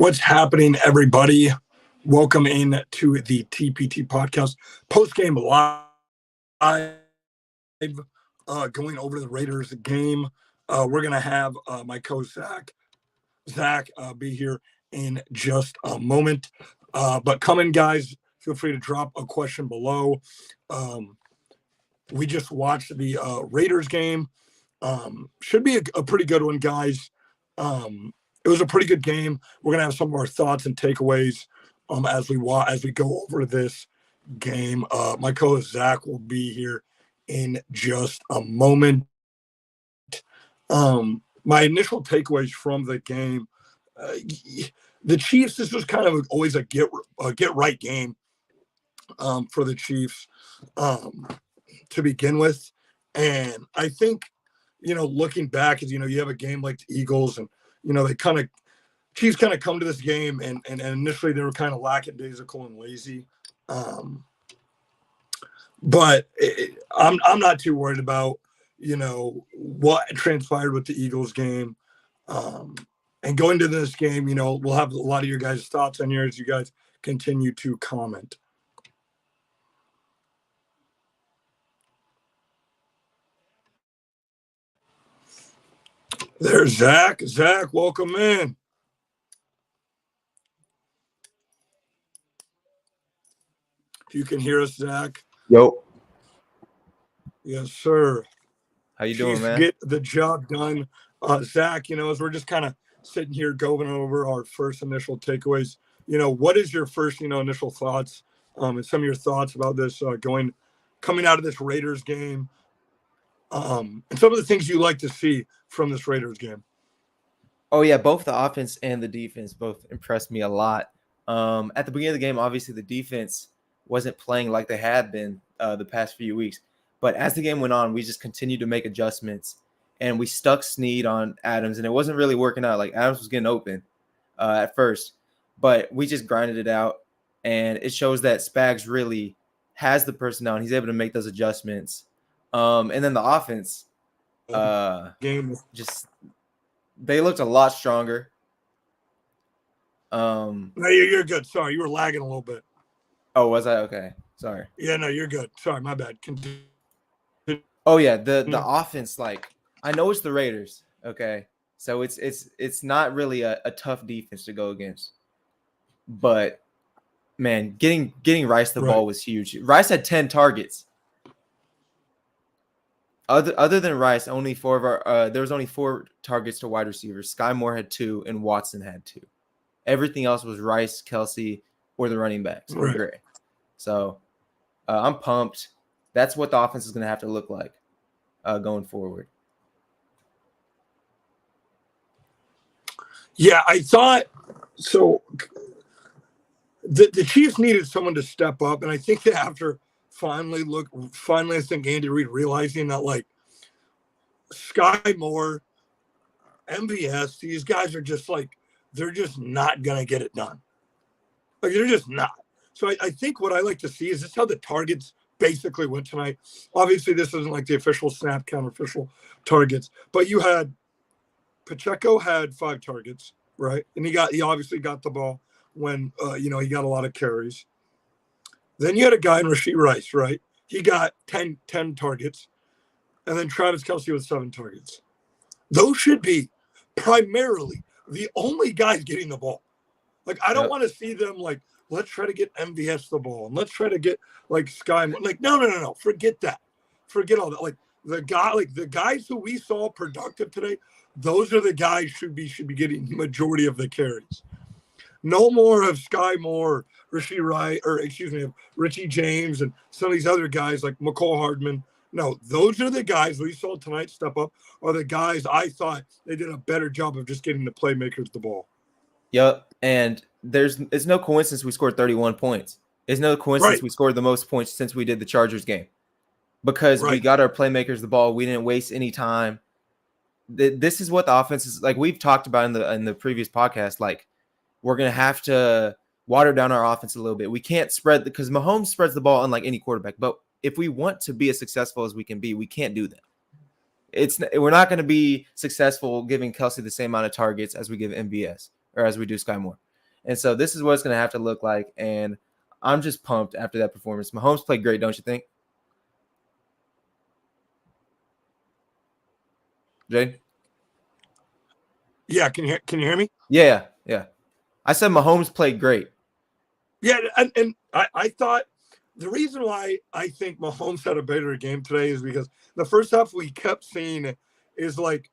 What's happening, everybody? Welcome in to the TPT podcast post-game live, going over the Raiders game. We're going to have my co-host Zach be here in just a moment. But come in, guys. Feel free to drop a question below. We just watched the Raiders game. Should be a pretty good one, guys. It was a pretty good game. We're gonna have some of our thoughts and takeaways as we go over this game. My co-host Zach will be here in just a moment. My initial takeaways from the game: the Chiefs. This was kind of always a get right game for the Chiefs to begin with, and I think looking back, as you have a game like the Eagles, and they Chiefs kind of come to this game, and initially they were kind of lackadaisical and lazy. But I'm not too worried about what transpired with the Eagles game. And going to this game, we'll have a lot of your guys' thoughts on here as you guys continue to comment. There's Zach. Zach, welcome in. If you can hear us, Zach. Yo. Yes, sir. How you doing, man? Get the job done. Zach, as we're just kind of sitting here going over our first initial takeaways, what is your first, initial thoughts and some of your thoughts about this coming out of this Raiders game and some of the things you like to see from this Raiders game? Oh, yeah, both the offense and the defense both impressed me a lot. At the beginning of the game, obviously the defense wasn't playing like they had been the past few weeks. But as the game went on, we just continued to make adjustments, and we stuck Snead on Adams, and it wasn't really working out. Like, Adams was getting open at first, but we just grinded it out, and it shows that Spags really has the personnel, and he's able to make those adjustments. And then the offense, game they looked a lot stronger. No, you're good. Sorry, you were lagging a little bit. Oh, was I? Okay. Sorry. Yeah, no, you're good. Sorry, my bad. Oh yeah, the offense, like, I know it's the Raiders, okay? So it's not really a tough defense to go against. But man, getting Rice the ball was huge. Rice had 10 targets. Other than Rice, only four of our there was only 4 targets to wide receivers. Sky Moore had 2 and Watson had 2. Everything else was Rice, Kelsey, or the running backs or Gray. So I'm pumped. That's what the offense is going to have to look like going forward. Yeah, I thought so. The Chiefs needed someone to step up, and I think that after finally, I think Andy Reid realizing that, like, Sky Moore, MVS, these guys are just they're just not gonna get it done. Like, they're just not. So I think what I like to see is this how the targets basically went tonight. Obviously, this isn't like the official snap count, official targets, but you had Pacheco had 5 targets, right? And he obviously got the ball when he got a lot of carries. Then you had a guy in Rashee Rice, right? He got 10 targets, and then Travis Kelsey with 7 targets. Those should be primarily the only guys getting the ball. Like, I don't want to see them like, let's try to get MVS the ball, and let's try to get like Sky. Like, no. Forget that. Forget all that. Like, the guys who we saw productive today, those are the guys should be getting the majority of the carries. No more of Sky Moore, Richie James, and some of these other guys like McCall Hardman. No, those are the guys we saw tonight step up, are the guys I thought they did a better job of just getting the playmakers the ball. Yep, and it's no coincidence we scored 31 points. It's no coincidence we scored the most points since we did the Chargers game, because we got our playmakers the ball. We didn't waste any time. This is what the offense is like. We've talked about in the previous podcast. Like, we're gonna have to water down our offense a little bit. We can't spread because Mahomes spreads the ball unlike any quarterback. But if we want to be as successful as we can be, we can't do that. We're not going to be successful giving Kelsey the same amount of targets as we give MVS or as we do Sky Moore. And so this is what it's going to have to look like. And I'm just pumped after that performance. Mahomes played great, don't you think? Jay? Yeah, can you hear me? Yeah. I said Mahomes played great. Yeah, and I thought the reason why I think Mahomes had a better game today is because the first half we kept seeing is like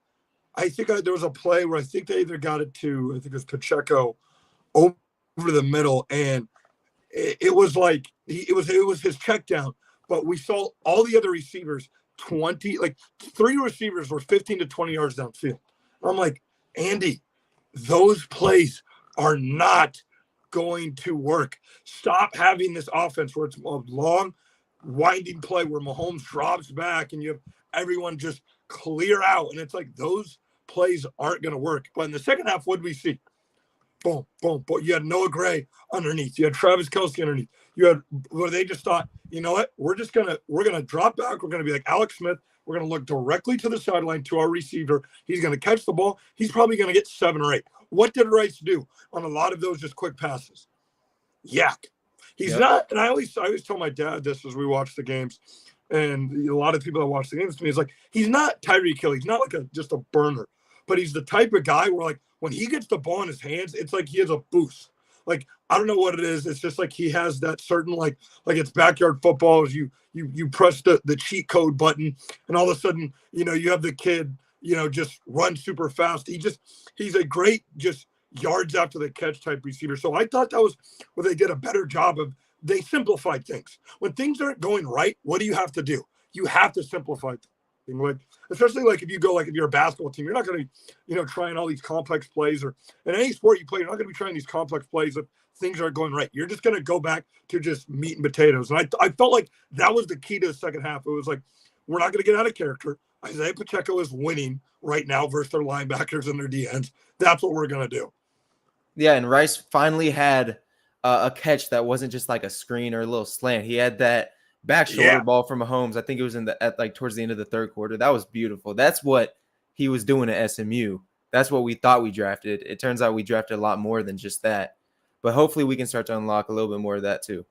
I think there was a play where I think they either got it to I think it was Pacheco over the middle, and it was like it was his check down, but we saw all the other receivers 20 like three receivers were 15 to 20 yards downfield. I'm like, Andy, those plays are not going to work. Stop having this offense where it's a long, winding play where Mahomes drops back and you have everyone just clear out. And it's like those plays aren't going to work. But in the second half, what did we see? Boom, boom, boom. You had Noah Gray underneath. You had Travis Kelce underneath. You had where they just thought, you know what? We're gonna drop back. We're gonna be like Alex Smith. We're gonna look directly to the sideline to our receiver. He's gonna catch the ball. He's probably gonna get 7 or 8. What did Rice do on a lot of those just quick passes? Yak. He's not. And I always tell my dad this as we watch the games, and a lot of people that watch the games to me is like, he's not Tyreek Hill. He's not like just a burner, but he's the type of guy where like when he gets the ball in his hands, it's like he has a boost. Like I don't know what it is. It's just like he has that certain like it's backyard football. As you press the cheat code button, and all of a sudden you have the kid just run super fast. He's a great just yards after the catch type receiver. So I thought that was where they did a better job of. They simplified things. When things aren't going right, what do you have to do? You have to simplify things. Like, especially like if you're a basketball team, you're not going to, trying all these complex plays, or in any sport you play, you're not going to be trying these complex plays if things aren't going right. You're just going to go back to just meat and potatoes. And I felt like that was the key to the second half. It was like, we're not going to get out of character. Isaiah Pacheco is winning right now versus their linebackers and their DNs. That's what we're going to do. Yeah, and Rice finally had a catch that wasn't just like a screen or a little slant. He had that back shoulder ball from Mahomes. I think it was towards the end of the third quarter. That was beautiful. That's what he was doing at SMU. That's what we thought we drafted. It turns out we drafted a lot more than just that. But hopefully we can start to unlock a little bit more of that too.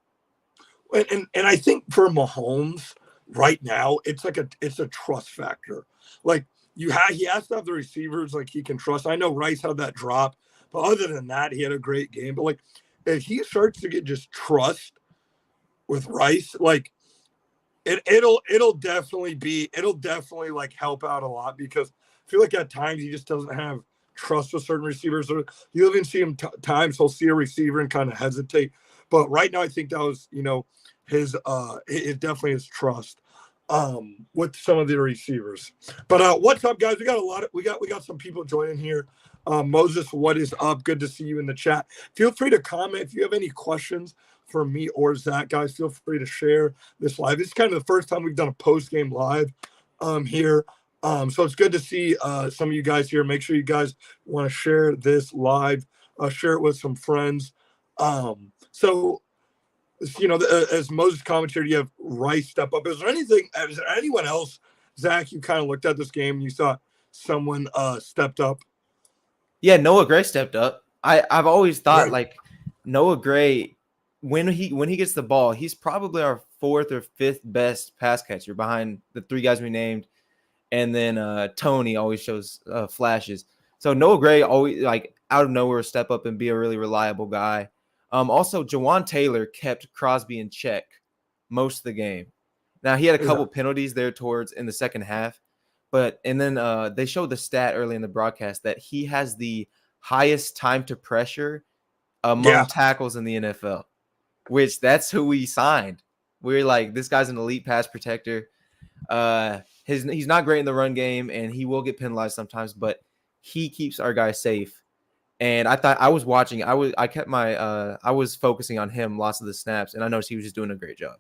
And I think for Mahomes right now, it's a trust factor. Like he has to have the receivers like he can trust. I know Rice had that drop, but other than that, he had a great game. But like if he starts to get just trust with Rice, like it'll definitely like help out a lot, because I feel like at times he just doesn't have trust with certain receivers. Or you even see him times he'll see a receiver and kind of hesitate. But right now I think that was his it definitely is trust with some of the receivers. But what's up, guys? We got some people joining here. Moses, what is up? Good to see you in the chat. Feel free to comment if you have any questions for me or Zach, guys. Feel free to share this live. This is kind of the first time we've done a post-game live here. So it's good to see some of you guys here. Make sure you guys want to share this live, share it with some friends. So, as Moses commented, you have Rice step up. Is there anyone else, Zach, you kind of looked at this game and you thought someone stepped up? Yeah, Noah Gray stepped up. I've always thought like Noah Gray, when he gets the ball, he's probably our 4th or 5th best pass catcher behind the 3 guys we named. And then Tony always shows flashes. So Noah Gray always like out of nowhere step up and be a really reliable guy. Also, Jawan Taylor kept Crosby in check most of the game. Now he had a couple penalties there towards in the second half, and then they showed the stat early in the broadcast that he has the highest time to pressure among tackles in the NFL, which that's who we signed. We're like, this guy's an elite pass protector. He's not great in the run game, and he will get penalized sometimes, but he keeps our guys safe. And I thought I was watching. I was focusing on him lots of the snaps, and I noticed he was just doing a great job.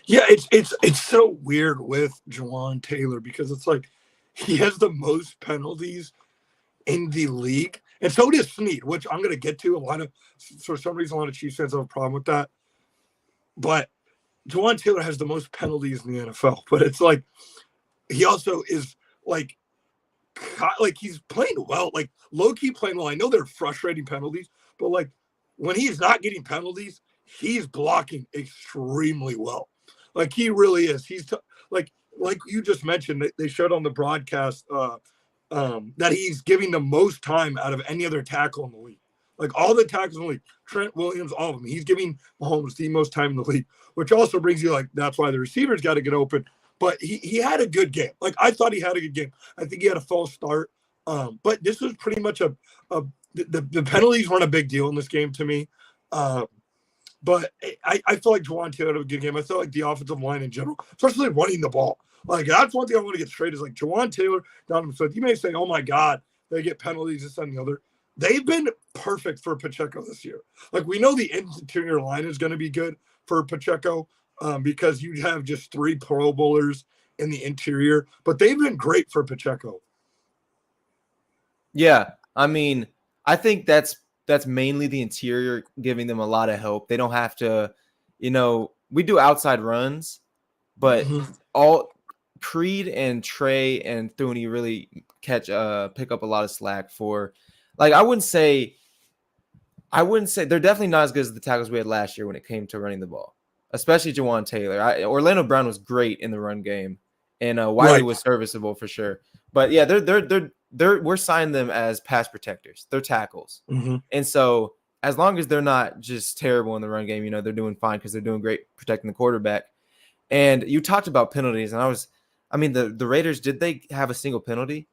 Yeah, it's so weird with Jawan Taylor, because it's like he has the most penalties in the league, and so does Snead, which I'm going to get to. For some reason, a lot of Chiefs fans have a problem with that, but Jawan Taylor has the most penalties in the NFL. But it's like he also is like he's playing well, like low key playing well. I know they're frustrating penalties, but like when he's not getting penalties, he's blocking extremely well. Like he really is. Like you just mentioned, they showed on the broadcast that he's giving the most time out of any other tackle in the league. Like all the tackles in the league, Trent Williams, all of them. He's giving Mahomes the most time in the league, which also brings you like that's why the receivers got to get open. But he had a good game. Like I thought he had a good game. I think he had a false start. But this was pretty much the penalties weren't a big deal in this game to me. But I feel like Juwan Taylor had a good game. I felt like the offensive line in general, especially running the ball. Like that's one thing I want to get straight is like Juwan Taylor, Donovan Smith. You may say, "Oh my God, they get penalties this and the other." They've been perfect for Pacheco this year. Like we know the interior line is going to be good for Pacheco because you have just 3 Pro Bowlers in the interior, but they've been great for Pacheco. Yeah, I mean, I think that's mainly the interior giving them a lot of help. They don't have to, we do outside runs, but all Creed and Trey and Thuney really pick up a lot of slack for, like, I wouldn't say they're definitely not as good as the tackles we had last year when it came to running the ball, especially Juwan Taylor. Orlando Brown was great in the run game, and Wiley was serviceable for sure. But yeah, we're signing them as pass protectors. They're tackles, and so as long as they're not just terrible in the run game, they're doing fine because they're doing great protecting the quarterback. And you talked about penalties, and the Raiders, did they have a single penalty?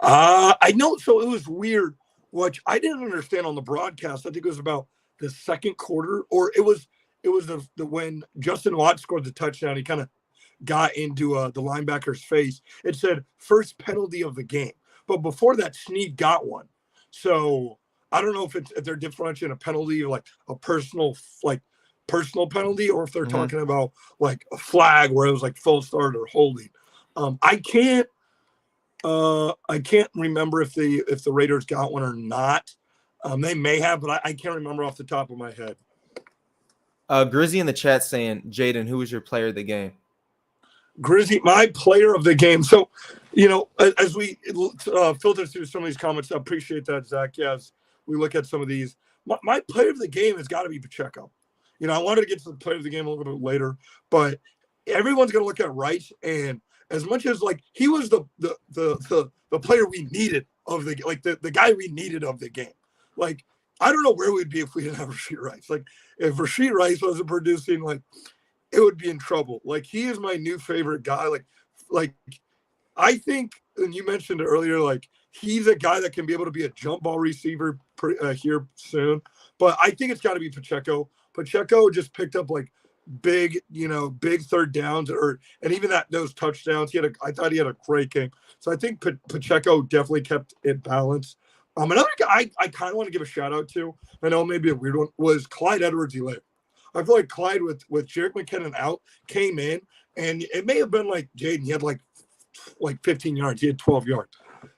I know. So it was weird, which I didn't understand on the broadcast. I think it was about the second quarter, or it was the when Justin Watt scored the touchdown. He kind of got into the linebacker's face. It said first penalty of the game, but before that, Snead got one. So I don't know if they're differentiating a penalty like a personal penalty, or if they're talking about like a flag where it was like full start or holding. I can't remember if the Raiders got one or not. They may have, but I can't remember off the top of my head. Grizzy in the chat saying, Jayden, who was your player of the game? Grizzy, my player of the game. So, as we filter through some of these comments, I appreciate that, Zach. Yes, we look at some of these. My player of the game has got to be Pacheco. I wanted to get to the player of the game a little bit later, but everyone's going to look at Rice, and as much as like he was the player we needed of the guy we needed of the game. Like I don't know where we'd be if we didn't have Rashee Rice. Like if Rashee Rice wasn't producing, like it would be in trouble. Like he is my new favorite guy. Like I think, and you mentioned it earlier, like he's a guy that can be able to be a jump ball receiver here soon. But I think it's got to be Pacheco. Pacheco just picked up like big third downs and even those touchdowns. I thought he had a great game. So I think Pacheco definitely kept it balanced. Another guy I kind of want to give a shout out to, I know maybe a weird one, was Clyde Edwards-Helaire. I feel like Clyde with Jerick McKinnon out came in, and it may have been like Jayden. He had like 15 yards. He had 12 yards.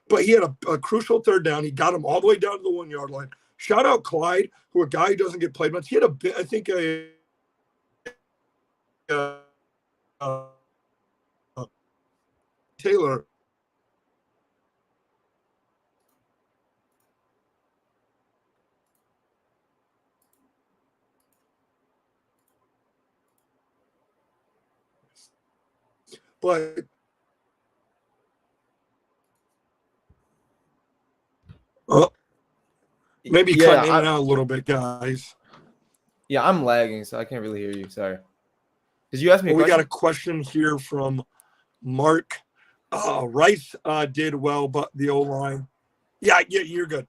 But he had a crucial third down. He got him all the way down to the 1 yard line. Shout out Clyde, who a guy who doesn't get played much. He had I think Taylor. But maybe cutting in and out a little bit, guys. Yeah, I'm lagging, so I can't really hear you. Sorry. Did you ask me a question? We got a question here from Mark. Rice did well, but the O-line. Yeah, you're good.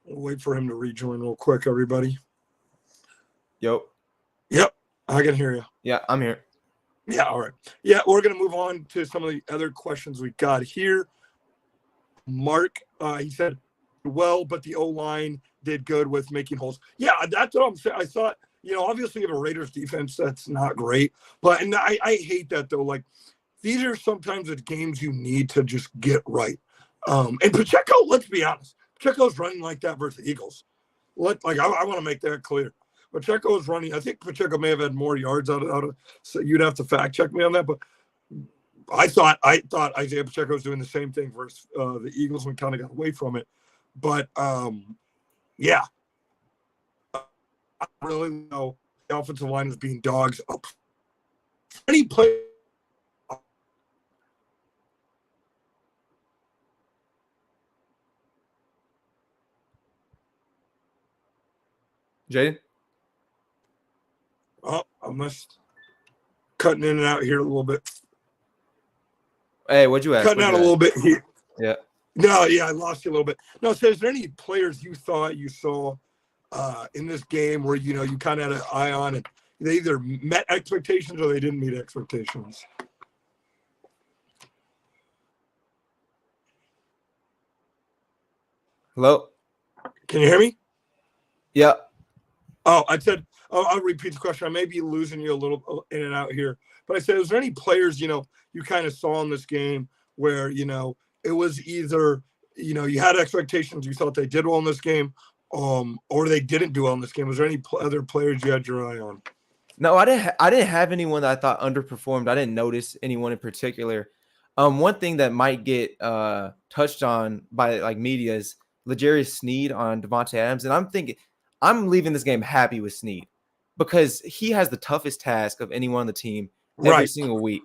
We'll wait for him to rejoin real quick, everybody. Yep, I can hear you. Yeah, I'm here. Yeah, all right. Yeah, we're going to move on to some of the other questions we got here. Mark, he said, well, but the O-line did good with making holes. Yeah, that's what I'm saying. I thought, obviously you have a Raiders defense that's not great, but I hate that though. Like these are sometimes the games you need to just get right. And Pacheco, let's be honest, Pacheco's running like that versus the Eagles. I want to make that clear. Pacheco is running. I think Pacheco may have had more yards out of. So you'd have to fact check me on that, but I thought Isaiah Pacheco was doing the same thing versus the Eagles when we kind of got away from it. But yeah, I really know the offensive line is being dogs up. Any play. Jayden? Oh, I must cutting in and out here a little bit. Hey, what'd you ask? Cutting out a little bit here. Yeah. No, yeah, I lost you a little bit. No, so is there any players you thought you saw in this game where you kind of had an eye on and they either met expectations or they didn't meet expectations? Hello? Can you hear me? Yeah. Oh, I said, I'll repeat the question. I may be losing you a little in and out here, but I said, is there any players, you kind of saw in this game where, it was either, you had expectations, you thought they did well in this game, or they didn't do well in this game? Was there any other players you had your eye on? No, I didn't have anyone that I thought underperformed. I didn't notice anyone in particular. One thing that might get touched on by like media is L'Jarius Sneed on Devontae Adams, and I'm leaving this game happy with Sneed because he has the toughest task of anyone on the team every single week.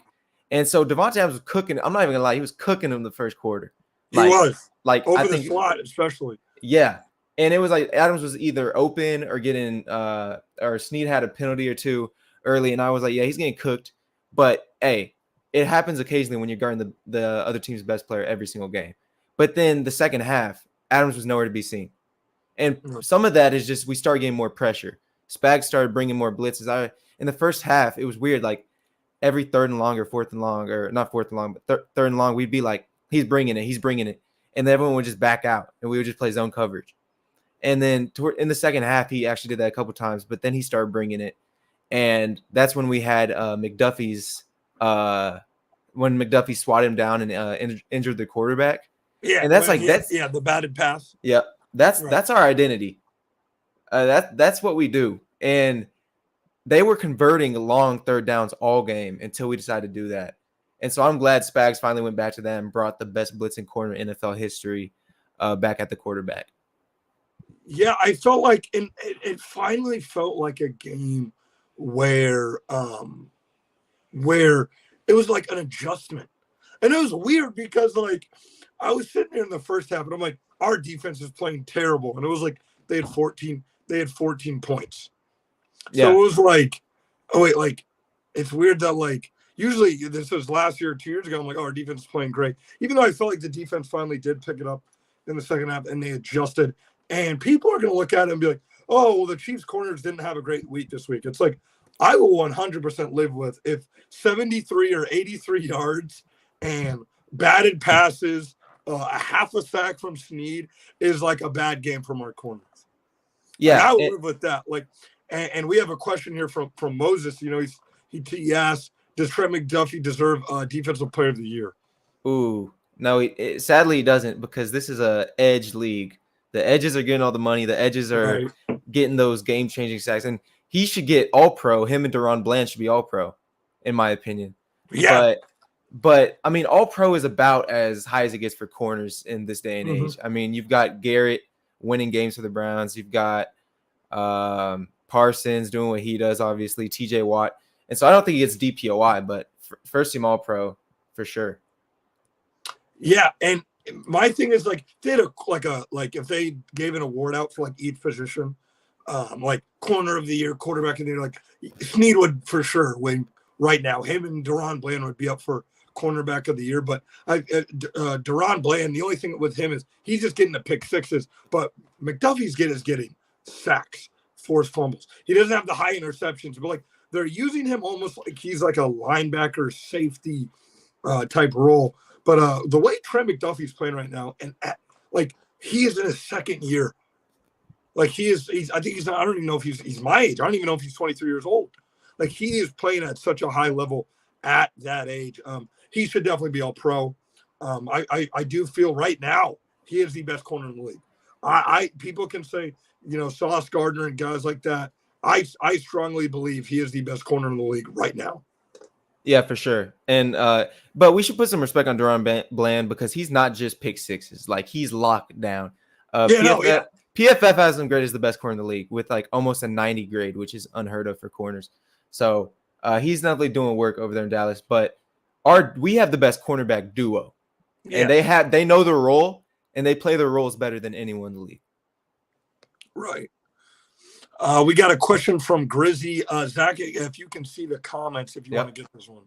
And so Devontae Adams was cooking. I'm not even gonna lie, he was cooking him the first quarter. He was over I the think, slot, especially. Yeah. And it was like Adams was either open or getting or Sneed had a penalty or two early, and I was like, yeah, he's getting cooked. But hey, it happens occasionally when you're guarding the other team's best player every single game. But then the second half, Adams was nowhere to be seen. And some of that is just we started getting more pressure. Spags started bringing more blitzes. In the first half, it was weird. Like every third and long or fourth and long, or not fourth and long, but third and long, we'd be like, he's bringing it. And then everyone would just back out, and we would just play zone coverage. And then in the second half, he actually did that a couple times, but then he started bringing it. And that's when we had McDuffie's when McDuffie swatted him down and injured the quarterback. Yeah, and that's the batted pass. Yeah, that's our identity. That's what we do. And they were converting long third downs all game until we decided to do that. And so I'm glad Spags finally went back to that and brought the best blitzing corner in NFL history back at the quarterback. Yeah, I felt like it finally felt like a game where it was like an adjustment. And it was weird because like I was sitting there in the first half and I'm like, our defense is playing terrible. And it was like they had 14 points. Yeah. So it was like, oh wait, like it's weird that like usually this was last year or 2 years ago. I'm like, oh, our defense is playing great. Even though I felt like the defense finally did pick it up in the second half and they adjusted. And people are going to look at it and be like, oh, well, the Chiefs corners didn't have a great week this week. It's like, I will 100% live with if 73 or 83 yards and batted passes, a half a sack from Sneed is like a bad game from our corners. Yeah. And I will live with that. Like, and we have a question here from Moses. He asked, does Trent McDuffie deserve Defensive Player of the Year? Ooh, no, sadly he doesn't, because this is a edge league. The edges are getting all the money. The edges are getting those game-changing sacks. And he should get all-pro. Him and Deron Bland should be all-pro, in my opinion. Yeah. But I mean, all-pro is about as high as it gets for corners in this day and age. I mean, you've got Garrett winning games for the Browns. You've got Parsons doing what he does, obviously, TJ Watt. And so I don't think he gets DPOI, but first-team all-pro for sure. Yeah, and my thing is like they had if they gave an award out for like each position, like corner of the year, quarterback of the year, like Sneed would for sure win right now. Him and Deron Bland would be up for cornerback of the year. But Deron Bland, the only thing with him is he's just getting the pick sixes, but McDuffie's getting sacks, forced fumbles. He doesn't have the high interceptions, but like they're using him almost like he's like a linebacker safety type role. But the way Trent McDuffie's playing right now, and like he is in his second year, like I don't even know if he's my age. I don't even know if he's 23 years old. Like he is playing at such a high level at that age. He should definitely be all pro. I do feel right now he is the best corner in the league. People can say, Sauce Gardner and guys like that. I strongly believe he is the best corner in the league right now. Yeah, for sure. And but we should put some respect on Duran Bland because he's not just pick sixes. Like he's locked down. Yeah, no, yeah. PFF has him graded as the best corner in the league with like almost a 90 grade, which is unheard of for corners. So he's not really doing work over there in Dallas. But we have the best cornerback duo, and Yes. they know their role and they play their roles better than anyone in the league. Right. We got a question from Grizzy. Zach, if you can see the comments, if you want to get this one.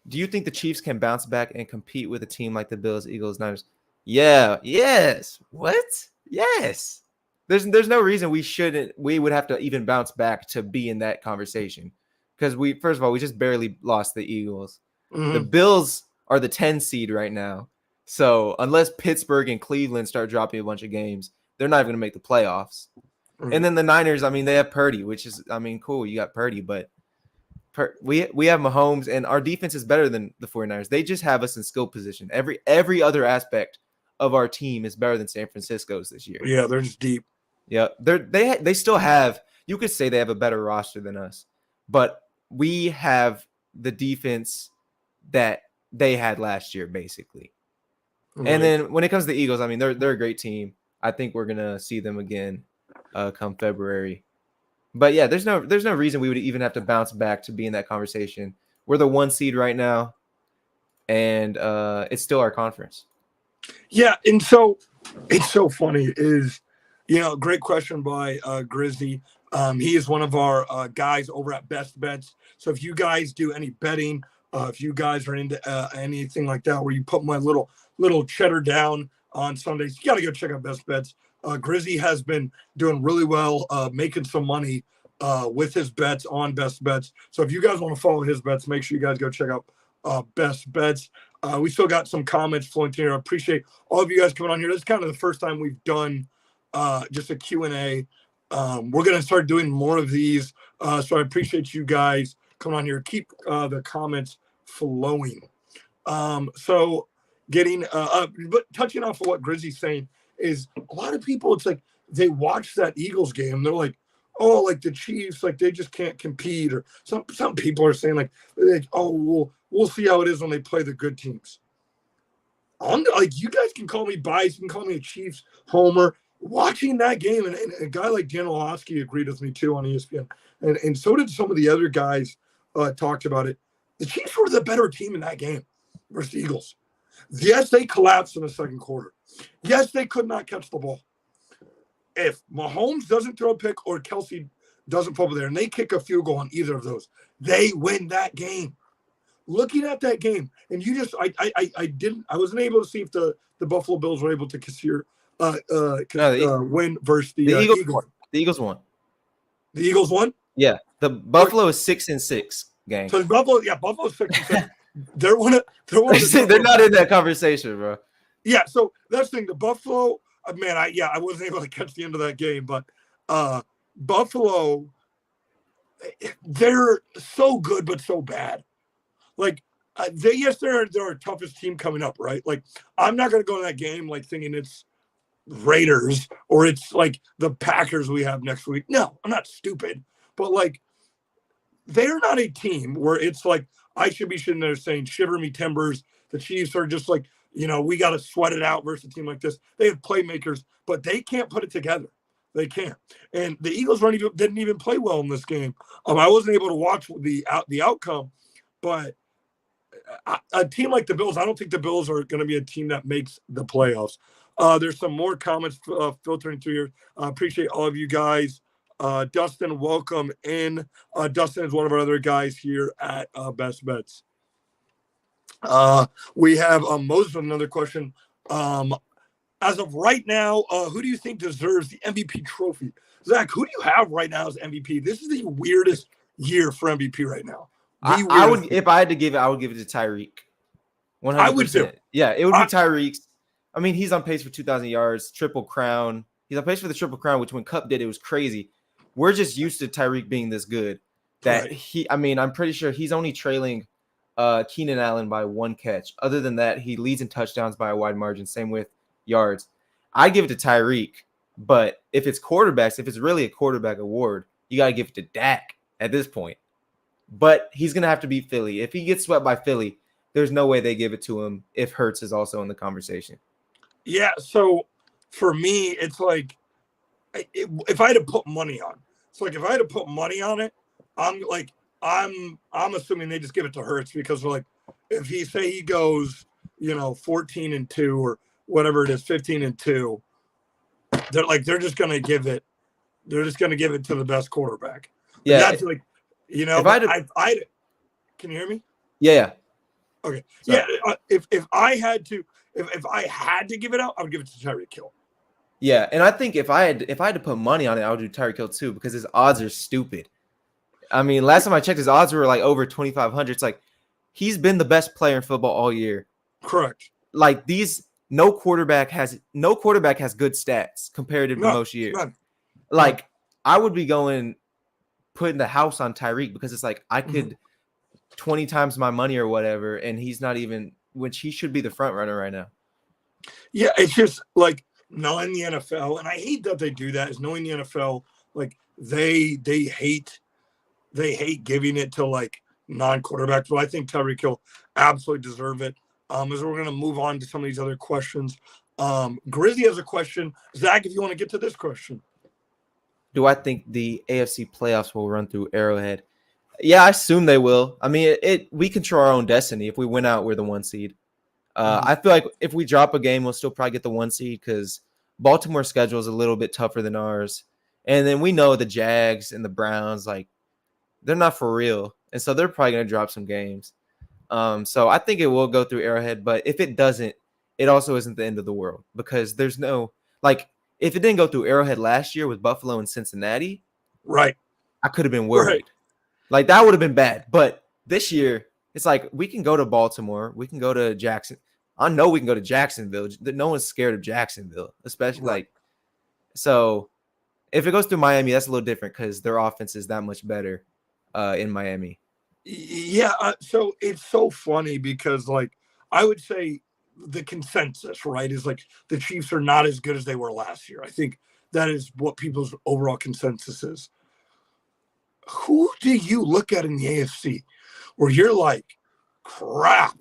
Do you think the Chiefs can bounce back and compete with a team like the Bills, Eagles, Niners? Yeah. Yes. What? Yes. There's no reason we would have to even bounce back to be in that conversation. Because first of all, we just barely lost the Eagles. Mm-hmm. The Bills are the 10 seed right now. So unless Pittsburgh and Cleveland start dropping a bunch of games, they're not even going to make the playoffs. Right. And then the Niners, I mean, they have Purdy, which is, I mean, cool. You got Purdy, but we have Mahomes, and our defense is better than the 49ers. They just have us in skill position. Every other aspect of our team is better than San Francisco's this year. Yeah, they're just deep. Yeah, they still have, you could say they have a better roster than us, but we have the defense that they had last year, basically. Right. And then when it comes to the Eagles, I mean, they're a great team. I think we're gonna see them again come February. But yeah, there's no reason we would even have to bounce back to be in that conversation. We're the 1 seed right now, and it's still our conference. Yeah, and so it's so funny is, great question by Grizzy. He is one of our guys over at Best Bets. So if you guys do any betting, if you guys are into anything like that, where you put my little cheddar down on Sundays, you got to go check out Best Bets. Grizzy has been doing really well, making some money with his bets on Best Bets. So if you guys want to follow his bets, make sure you guys go check out Best Bets. We still got some comments flowing through here. I appreciate all of you guys coming on here. This is kind of the first time we've done just a Q&A. We're going to start doing more of these. So I appreciate you guys coming on here. Keep the comments flowing. So getting, but touching off of what Grizzy's saying is a lot of people, it's like they watch that Eagles game. They're like, oh, like the Chiefs, like they just can't compete. Or some people are saying like oh, we'll see how it is when they play the good teams. Like you guys can call me biased, you can call me a Chiefs homer. Watching that game, and a guy like Dan Orlovsky agreed with me too on ESPN, and so did some of the other guys talked about it. The Chiefs were the better team in that game versus the Eagles. Yes, they collapsed in the second quarter. Yes, they could not catch the ball. If Mahomes doesn't throw a pick or Kelsey doesn't put it there and they kick a field goal on either of those, they win that game. Looking at that game, and I wasn't able to see if the Buffalo Bills were able to win versus the Eagles. The Eagles won. The Eagles won? Yeah. The Buffalo is 6-6, gang. So Buffalo's 6-6. They're not in that conversation, bro. Yeah, so that's the thing. The Buffalo, man, I wasn't able to catch the end of that game, but Buffalo, they're so good but so bad. Like they're our toughest team coming up, right? Like I'm not gonna go to that game like thinking it's Raiders or it's like the Packers we have next week. No, I'm not stupid, but like they're not a team where it's like I should be sitting there saying shiver me timbers. The Chiefs are just like, we got to sweat it out versus a team like this. They have playmakers, but they can't put it together. They can't. And the Eagles didn't even play well in this game. I wasn't able to watch the outcome, but a team like the Bills, I don't think the Bills are going to be a team that makes the playoffs. There's some more comments filtering through here. Appreciate all of you guys. Dustin, welcome in. Dustin is one of our other guys here at Best Bets. We have Moses with another question. As of right now, who do you think deserves the MVP trophy? Zach, who do you have right now as MVP? This is the weirdest year for MVP right now. I would, if I had to give it, I would give it to Tyreek. 100%. I would too. Yeah, it would be Tyreek's. I mean, he's on pace for 2,000 yards, triple crown. He's on pace for the triple crown, which when Cup did, it was crazy. We're just used to Tyreek being this good that I'm pretty sure he's only trailing Keenan Allen by 1 catch. Other than that, he leads in touchdowns by a wide margin. Same with yards. I give it to Tyreek, but if it's quarterbacks, if it's really a quarterback award, you got to give it to Dak at this point. but he's going to have to beat Philly. If he gets swept by Philly, there's no way they give it to him if Hurts is also in the conversation. Yeah, so for me, it's like if I had to put money on, it, I'm assuming they just give it to Hurts because like if he goes 14-2 or whatever it is 15-2, they're just gonna give it to the best quarterback. Like, Yeah, that's like if but I can you hear me? yeah, Okay. sorry. Yeah, if I had to give it out, I would give it to Tyreek Hill. Yeah, and I think if I had to put money on it, I would do Tyreek Hill too because his odds are stupid. I mean, last time I checked, his odds were like over 2,500. It's like he's been the best player in football all year. Correct. Like no quarterback has good stats comparative to most years. None. Like I would be putting the house on Tyreek because it's like I could 20 times my money or whatever, and he's not even, which he should be the front runner right now. Yeah, it's just like knowing the NFL, and I hate that they do that. Is knowing the NFL, like they hate giving it to like non-quarterbacks. But I think Tyreek Hill absolutely deserve it. As we're gonna move on to some of these other questions. Grizzy has a question. Zach, if you want to get to this question. Do I think the AFC playoffs will run through Arrowhead? Yeah, I assume they will. I mean, we control our own destiny. If we win out, we're the 1 seed. I feel like if we drop a game, we'll still probably get the 1 seed because Baltimore's schedule is a little bit tougher than ours. And then we know the Jags and the Browns, like, they're not for real. And so they're probably going to drop some games. So I think it will go through Arrowhead. But if it doesn't, it also isn't the end of the world because there's no, like, if it didn't go through Arrowhead last year with Buffalo and Cincinnati, right, I could have been worried. Right. Like, that would have been bad. But this year, it's like we can go to Baltimore. We can go to Jackson. I know we can go to Jacksonville. No one's scared of Jacksonville, especially Right. so if it goes through Miami, that's a little different because their offense is that much better in Miami. Yeah, so it's so funny because like I would say the consensus, right, is like the Chiefs are not as good as they were last year. I think that is what people's overall consensus is. Who do you look at in the AFC where you're like, crap,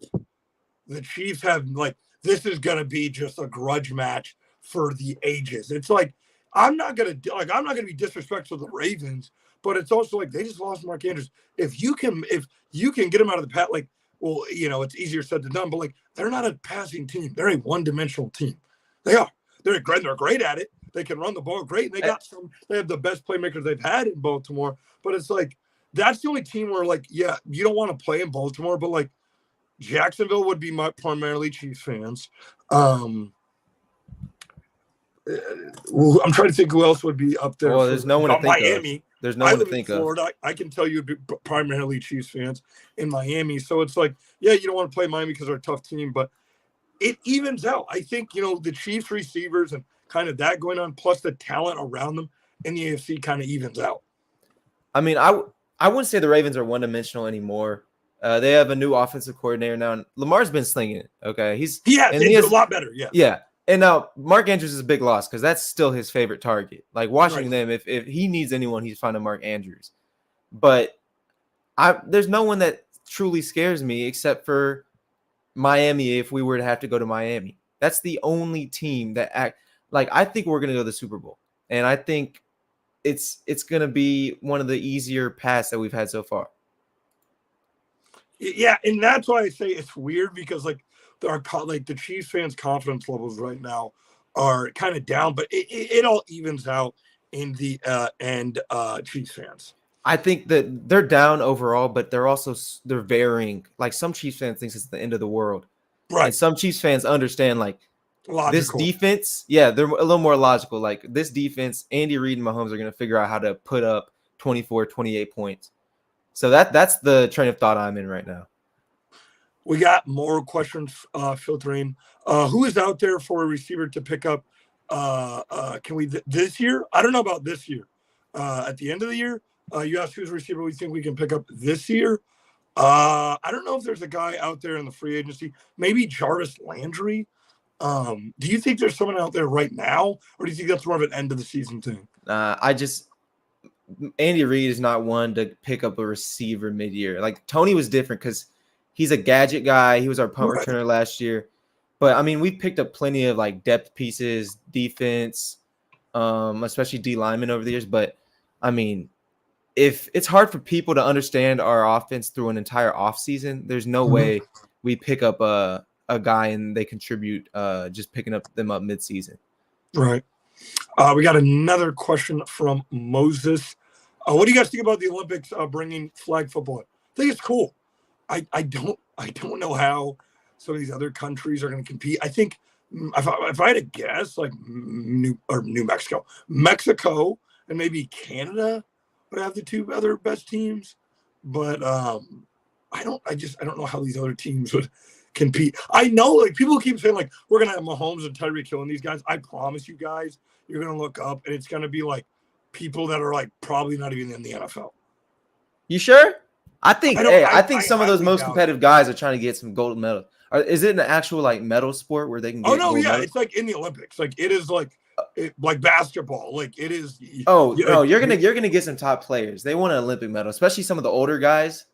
the Chiefs have like this is gonna be just a grudge match for the ages. It's like I'm not gonna be disrespectful to the Ravens, but it's also like they just lost Mark Andrews. If you can get them out of the pat, like, well, it's easier said than done, but like they're not a passing team. They're a one-dimensional team. They are. They're great at it. They can run the ball great. And they have the best playmakers they've had in Baltimore. But it's like that's the only team where like, yeah, you don't want to play in Baltimore, but like Jacksonville would be primarily Chiefs fans. I'm trying to think who else would be up there. Well, there's no one to think Miami. of. There's no one to think of. Florida. I can tell you it'd be primarily Chiefs fans in Miami. So it's like, yeah, you don't want to play Miami because they're a tough team, but it evens out. I think, the Chiefs receivers and kind of that going on, plus the talent around them in the AFC kind of evens out. I mean, I wouldn't say the Ravens are one-dimensional anymore. They have a new offensive coordinator now. And Lamar's been slinging it. Okay, he's a lot better. Yeah, yeah. And now Mark Andrews is a big loss because that's still his favorite target. Like watching them, if he needs anyone, he's finding Mark Andrews. But there's no one that truly scares me except for Miami. If we were to have to go to Miami, that's the only team that I think we're gonna go to the Super Bowl, and I think it's gonna be one of the easier paths that we've had so far. Yeah, and that's why I say it's weird because like the Chiefs fans' confidence levels right now are kind of down, but it all evens out in the end. Chiefs fans, I think that they're down overall, but they're varying. Like some Chiefs fans think it's the end of the world, right? And some Chiefs fans understand like logical. This defense. Yeah, they're a little more logical. Like this defense, Andy Reid and Mahomes are going to figure out how to put up 24, 28 points. So that's the train of thought I'm in right now. We got more questions filtering. Who is out there for a receiver to pick up? Can we this year? I don't know about this year. At the end of the year, you asked who's a receiver we think we can pick up this year. I don't know if there's a guy out there in the free agency. Maybe Jarvis Landry. Do you think there's someone out there right now, or do you think that's more of an end of the season thing? Andy Reid is not one to pick up a receiver mid-year. Like Tony was different because he's a gadget guy. He was our punt Right. returner last year. But I mean, we picked up plenty of like depth pieces, defense, especially D linemen over the years. But I mean, if it's hard for people to understand our offense through an entire offseason, there's no way we pick up a guy and they contribute just picking them up midseason. Right. We got another question from Moses. What do you guys think about the Olympics bringing flag football? I think it's cool. I don't know how some of these other countries are going to compete. I think if I had to guess, like New Mexico, and maybe Canada would have the two other best teams. But I don't know how these other teams would compete. I know, like, people keep saying, like, we're gonna have Mahomes and Tyreek Hill and these guys. I promise you guys, you're gonna look up and it's gonna be like people that are like probably not even in the NFL. You sure? I think some of those most competitive guys are trying to get some gold medals. Is it an actual like medal sport where they can get gold medals? It's like in the Olympics. Like it is like basketball. Like it is. Oh, no, you're gonna get some top players. They want an Olympic medal, especially some of the older guys.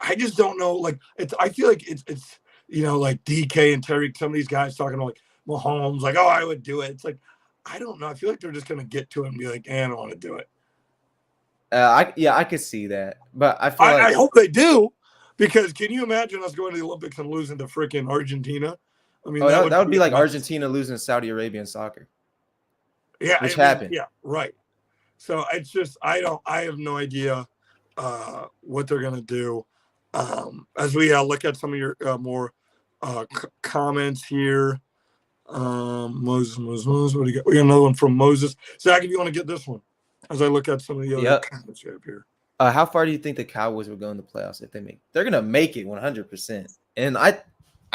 I just don't know. Like I feel like it's like DK and Terry. Some of these guys talking about like Mahomes, like, oh, I would do it. It's like, I don't know. I feel like they're just gonna get to it and be like, I don't want to do it. I could see that, but I hope they do, because can you imagine us going to the Olympics and losing to freaking Argentina? I mean, that would be like Argentina losing to Saudi Arabia in soccer. Yeah, which happened. Yeah, right. So it's just I have no idea what they're gonna do. As we look at some of your more comments here, Moses, what do you got? We got another one from Moses. Zach, if you want to get this one, as I look at some of the other comments you have here. How far do you think the Cowboys will go in the playoffs if they make? They're gonna make it 100%, and I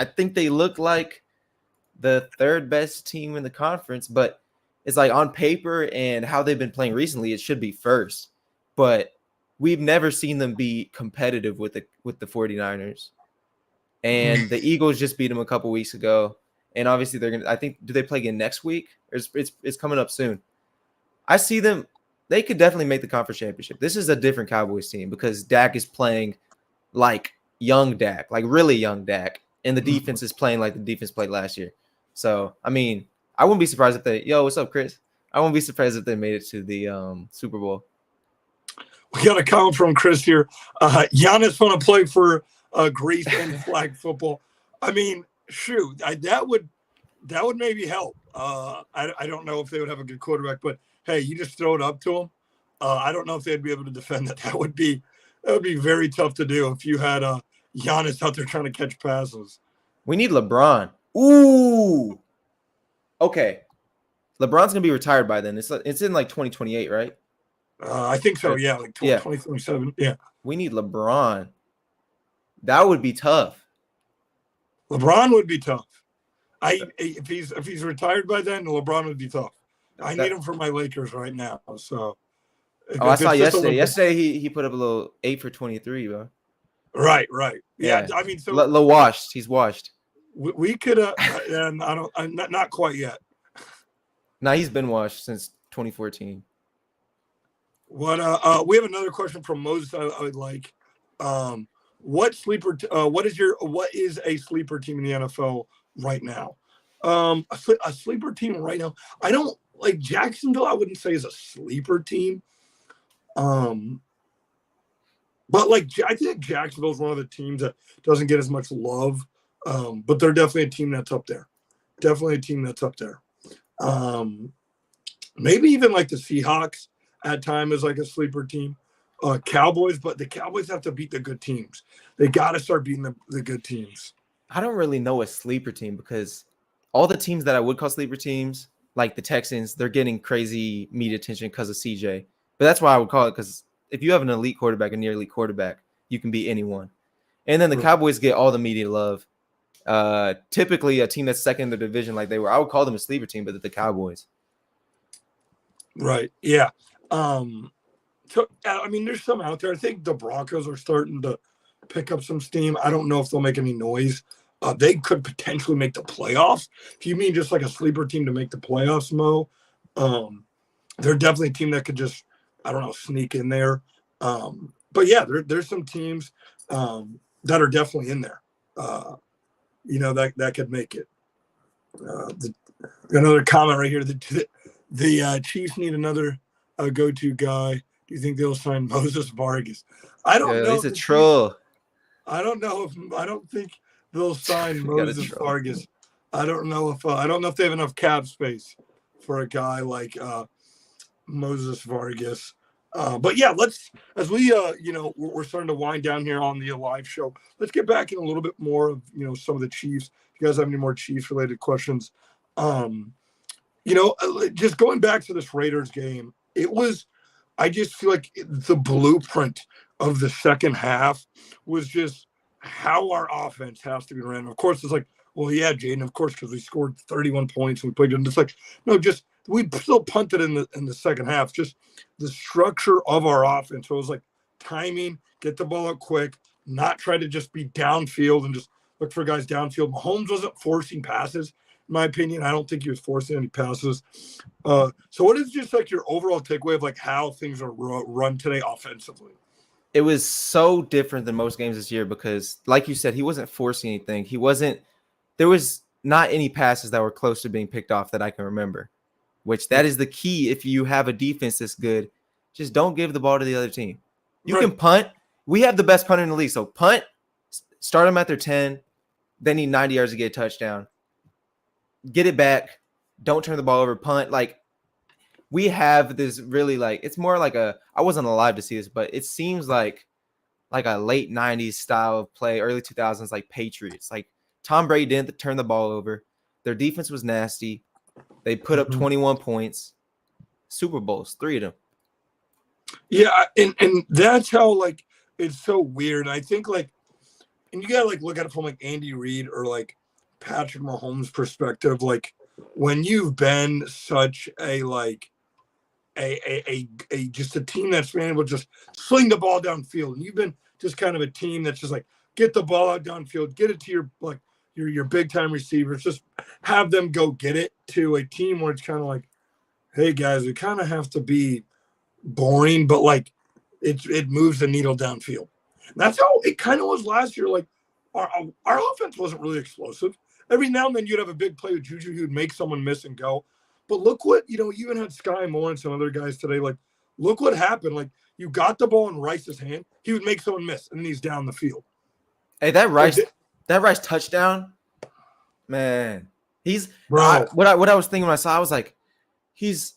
think they look like the third best team in the conference, but it's like on paper and how they've been playing recently, it should be first, but we've never seen them be competitive with the 49ers. And the Eagles just beat them a couple weeks ago. And obviously they're going to, I think, do they play again next week? It's coming up soon. I see them. They could definitely make the conference championship. This is a different Cowboys team because Dak is playing like young Dak, like really young Dak. And the defense is playing like the defense played last year. So, I mean, I wouldn't be surprised if what's up, Chris? I wouldn't be surprised if they made it to the Super Bowl. We got a comment from Chris here. Giannis want to play for Greece and flag football. I mean, shoot, that would maybe help. I don't know if they would have a good quarterback, but hey, you just throw it up to them. I don't know if they'd be able to defend that. That would be very tough to do if you had Giannis out there trying to catch passes. We need LeBron. Ooh. Okay. LeBron's gonna be retired by then. It's in like 2028, right? I think so. Yeah, like 2027. Yeah. We need LeBron. That would be tough. LeBron would be tough. If he's retired by then, LeBron would be tough. I need him for my Lakers right now. So. I saw yesterday. Yesterday he put up a little 8 for 23, bro. Right. Yeah. I mean, so washed. He's washed. We could and I'm not quite yet. Nah, he's been washed since 2014. What we have another question from Moses. I would like. What is a sleeper team in the NFL right now? A sleeper team right now. I don't like Jacksonville. I wouldn't say is a sleeper team. But like I think Jacksonville is one of the teams that doesn't get as much love. But they're definitely a team that's up there. Maybe even like the Seahawks at time is like a sleeper team. Cowboys, but the Cowboys have to beat the good teams. They got to start beating the good teams. I don't really know a sleeper team because all the teams that I would call sleeper teams, like the Texans, they're getting crazy media attention because of CJ. But that's why I would call it, because if you have an elite quarterback, a near elite quarterback, you can beat anyone. And then the Cowboys get all the media love. Typically a team that's second in the division like they were, I would call them a sleeper team, but the Cowboys. Right. Yeah. So, I mean, there's some out there. I think the Broncos are starting to pick up some steam. I don't know if they'll make any noise. They could potentially make the playoffs. If you mean just like a sleeper team to make the playoffs, Mo, they're definitely a team that could just I don't know, sneak in there. But yeah, there's some teams that are definitely in there. That could make it. Another comment right here. The Chiefs need another go-to guy. Do you think they'll sign Moses Vargas? I don't Yeah, know he's if a the Chiefs. troll. I don't know if I don't think they'll sign We got a Moses troll. Vargas. I don't know if they have enough cap space for a guy like Moses Vargas. But yeah, let's as we we're starting to wind down here on the live show. Let's get back in a little bit more of some of the Chiefs. If you guys have any more Chiefs related questions, just going back to this Raiders game, I just feel like the blueprint of the second half was just how our offense has to be ran. Of course, it's like, well, yeah, Jayden, of course, because we scored 31 points and we played it. It's like, no, just we still punted in the second half. Just the structure of our offense. So it was like timing, get the ball out quick, not try to just be downfield and just look for guys downfield. Mahomes wasn't forcing passes, in my opinion. I don't think he was forcing any passes. So what is just like your overall takeaway of like how things are run today offensively? It was so different than most games this year because, like you said, he wasn't forcing anything. There was not any passes that were close to being picked off that I can remember, which that is the key. If you have a defense that's good, just don't give the ball to the other team. You can punt. We have the best punter in the league. So punt, start them at their 10. They need 90 yards to get a touchdown. Get it back. Don't turn the ball over. Punt. Like, we have this really, like, it's more like I wasn't alive to see this, but it seems like a late 90s style of play, early 2000s, like Patriots. Like, Tom Brady didn't turn the ball over. Their defense was nasty. They put up 21 points. Super Bowls, 3 of them. Yeah, and that's how, like, it's so weird. I think, like, and you gotta like look at it from like Andy Reid or like Patrick Mahomes' perspective. Like, when you've been such a like a just a team that's been able to just sling the ball downfield, and you've been just kind of a team that's just like get the ball out downfield, get it to your big time receivers, just have them go get it, to a team where it's kind of like, hey guys, we kind of have to be boring, but like it moves the needle downfield. And that's how it kind of was last year. Like our offense wasn't really explosive. Every now and then you'd have a big play with Juju who'd make someone miss and go. But look what, you even had Sky Moore and some other guys today. Like, look what happened. Like, you got the ball in Rice's hand. He would make someone miss, and then he's down the field. Hey, that Rice touchdown, man. He's bro. What I was thinking when I saw, I was like, he's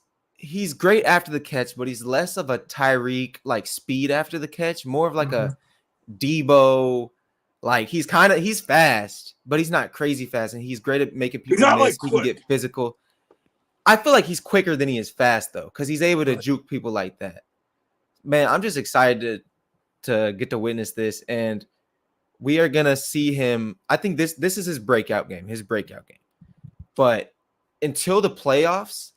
great after the catch, but he's less of a Tyreek like speed after the catch, more of like a Debo. Like, he's fast, but he's not crazy fast, and he's great at making people miss. Like he can get physical. I feel like he's quicker than he is fast, though, because he's able to juke people like that. Man, I'm just excited to get to witness this, and we are gonna see him. I think this is his breakout game. But until the playoffs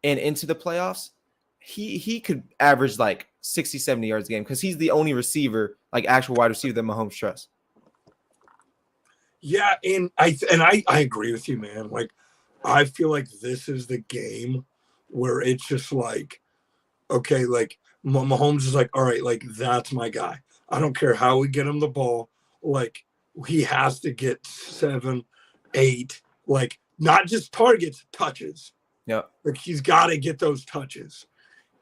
and into the playoffs, he could average like 60, 70 yards a game because he's the only receiver, like actual wide receiver, that Mahomes trusts. Yeah, and I agree with you, man. Like, I feel like this is the game where it's just like, okay, like Mahomes is like, all right, like that's my guy. I don't care how we get him the ball. Like, he has to get 7, 8, like not just targets, touches. Yeah. Like, he's got to get those touches.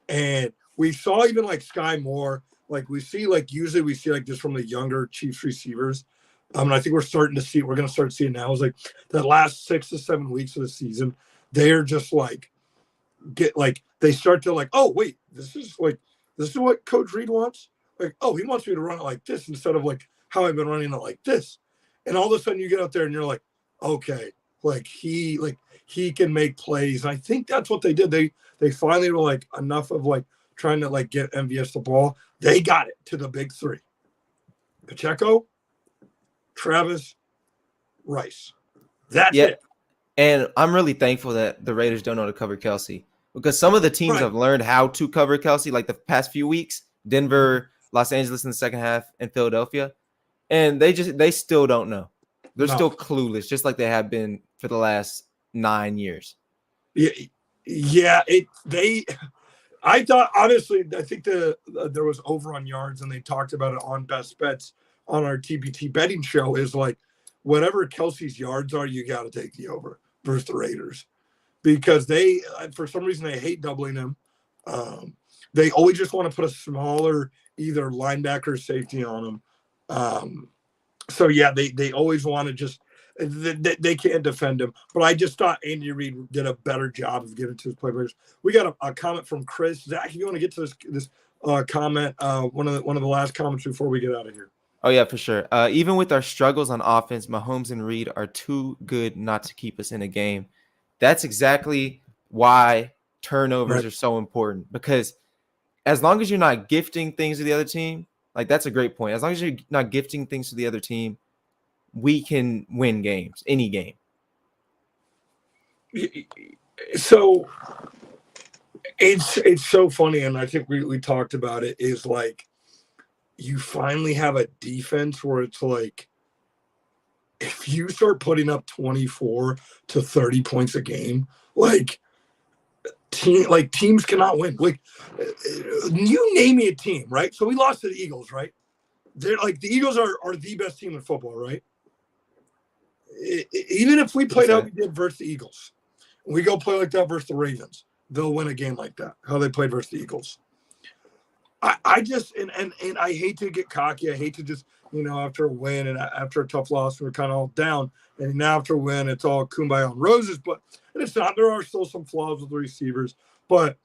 And we saw even like Sky Moore, like usually we see like just from the younger Chiefs receivers. And I think we're going to start seeing now is like the last 6 to 7 weeks of the season, they're just like, they start to like, oh, wait, this is what Coach Reid wants. Like, oh, he wants me to run it like this instead of like how I've been running it like this. And all of a sudden you get out there and you're like, okay, like he can make plays. And I think that's what they did. They finally were like enough of like trying to like get MVS the ball. They got it to the big 3. Pacheco, Travis, Rice. That's it. And I'm really thankful that the Raiders don't know to cover Kelsey, because some of the teams have learned how to cover Kelsey, like the past few weeks, Denver, Los Angeles in the second half, and Philadelphia. And they still don't know. They're still clueless, just like they have been for the last 9 years. Yeah. I thought honestly, I think there was over on yards, and they talked about it on best bets on our TPT betting show. Is like whatever Kelsey's yards are, you got to take the over versus the Raiders because they for some reason they hate doubling him. Um, they always just want to put a smaller either linebacker or safety on him. So yeah, they always want to just they can't defend him. But I just thought Andy Reid did a better job of giving to his playmakers. We got a comment from Chris. Zach, if you want to get to this comment, one of the last comments before we get out of here. Oh yeah, for sure. Even with our struggles on offense, Mahomes and Reid are too good not to keep us in a game. That's exactly why turnovers are so important, because as long as you're not gifting things to the other team, like that's a great point. As long as you're not gifting things to the other team, we can win games, any game. So it's so funny, and I think we talked about it, is like you finally have a defense where it's like if you start putting up 24 to 30 points a game, like teams cannot win. Like you name me a team, right? So we lost to the Eagles, right? They're like the Eagles are the best team in football, right? Even if we played how we did versus the Eagles, we go play like that versus the Ravens, they'll win a game like that. How they played versus the Eagles. I just and I hate to get cocky. I hate to just after a win and after a tough loss we're kind of all down, and now after a win it's all kumbaya and roses. But it's not. There are still some flaws with the receivers, but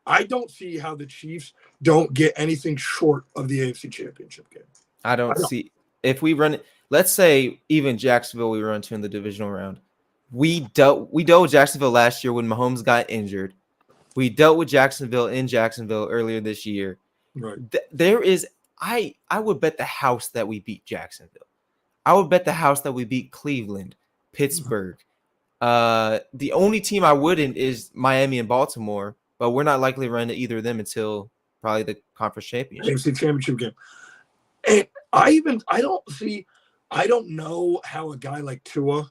I don't see how the Chiefs don't get anything short of the AFC Championship game. I don't see if we run. Let's say even Jacksonville we run to in the divisional round. We dealt with Jacksonville last year when Mahomes got injured. We dealt with Jacksonville in Jacksonville earlier this year. Right. There is I would bet the house that we beat Jacksonville. I would bet the house that we beat Cleveland, Pittsburgh. The only team I wouldn't is Miami and Baltimore, but we're not likely to run to either of them until probably the conference championship. AFC Championship game. And I don't know how a guy like Tua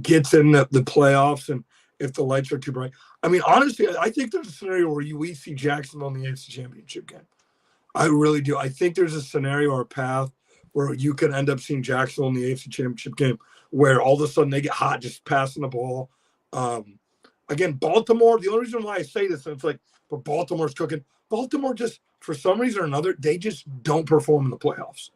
gets in the playoffs and if the lights are too bright. I mean, honestly, I think there's a scenario where we see Jacksonville in the AFC Championship game. I really do. I think there's a scenario or a path where you could end up seeing Jacksonville in the AFC Championship game where all of a sudden they get hot just passing the ball. Again, Baltimore, the only reason why I say this, and it's like, but Baltimore's cooking. Baltimore just, for some reason or another, they just don't perform in the playoffs.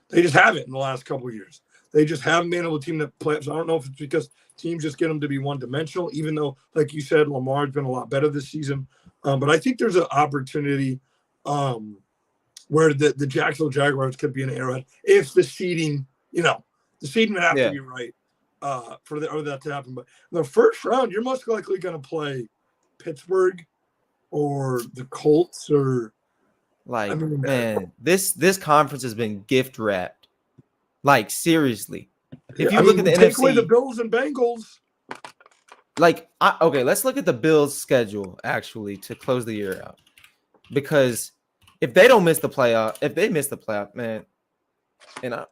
They just haven't in the last couple of years. They just haven't been able to team that playoffs. I don't know if it's because teams just get them to be one-dimensional, even though, like you said, Lamar's been a lot better this season. But I think there's an opportunity where the Jacksonville Jaguars could be an arrowhead if the seeding, the seeding would have to be right for that to happen. But in the first round, you're most likely going to play Pittsburgh or the Colts or this conference has been gift wrapped. Like seriously, if you look at the take NFC, away the Bills and Bengals. Let's look at the Bills' schedule actually to close the year out, because if they miss the playoff, man, and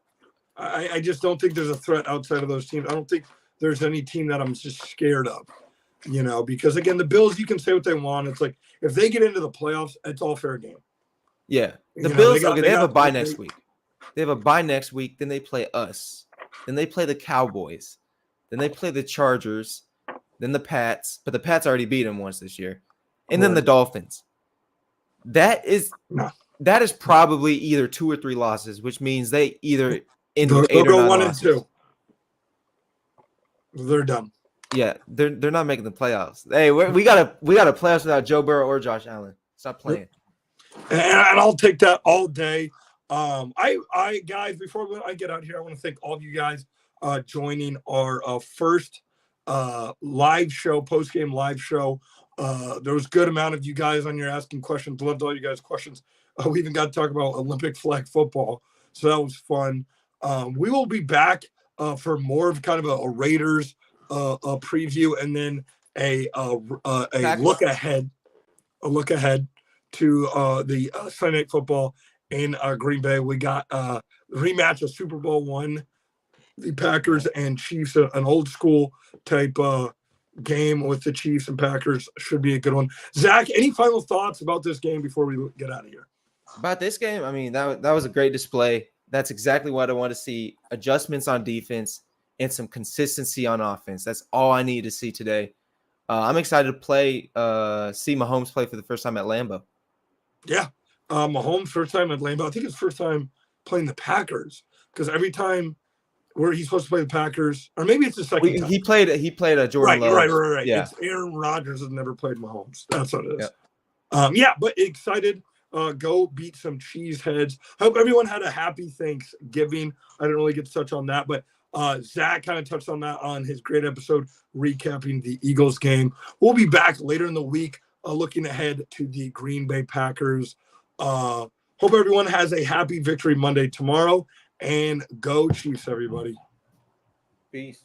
I just don't think there's a threat outside of those teams. I don't think there's any team that I'm just scared of, because again, the Bills, you can say what they want. It's like if they get into the playoffs, it's all fair game. Yeah, the Bills, they have a bye next week. They have a bye next week. Then they play us. Then they play the Cowboys. Then they play the Chargers. Then the Pats. But the Pats already beat them once this year. And then the Dolphins. That is probably either 2 or 3 losses, which means they either end with 8 or 9 1 losses. and 2. They're done. Yeah, they're not making the playoffs. Hey, we got a playoffs without Joe Burrow or Josh Allen. Stop playing. And I'll take that all day. I guys, before I get out here, I want to thank all of you guys joining our first live show, post-game live show. There was a good amount of you guys on your asking questions. Loved all you guys' questions. We even got to talk about Olympic flag football, so that was fun. We will be back for more of kind of a Raiders a preview, and then a look ahead to the Sunday Night Football in Green Bay. We got a rematch of Super Bowl I, the Packers and Chiefs, an old school type game with the Chiefs and Packers should be a good one. Zach, any final thoughts about this game before we get out of here? About this game, I mean, that was a great display. That's exactly what I want to see. Adjustments on defense and some consistency on offense. That's all I need to see today. I'm excited to see Mahomes play for the first time at Lambeau. Yeah. Mahomes' first time at Lambeau. I think it's first time playing the Packers, because every time where he's supposed to play the Packers, or maybe it's the second time. He played a Jordan Love. Right. Yeah. It's Aaron Rodgers has never played Mahomes. That's what it is. Yeah. But excited. Go beat some cheeseheads. Hope everyone had a happy Thanksgiving. I didn't really get to touch on that, but Zach kind of touched on that on his great episode recapping the Eagles game. We'll be back later in the week looking ahead to the Green Bay Packers. Hope everyone has a happy Victory Monday tomorrow, and go Chiefs, everybody. Peace.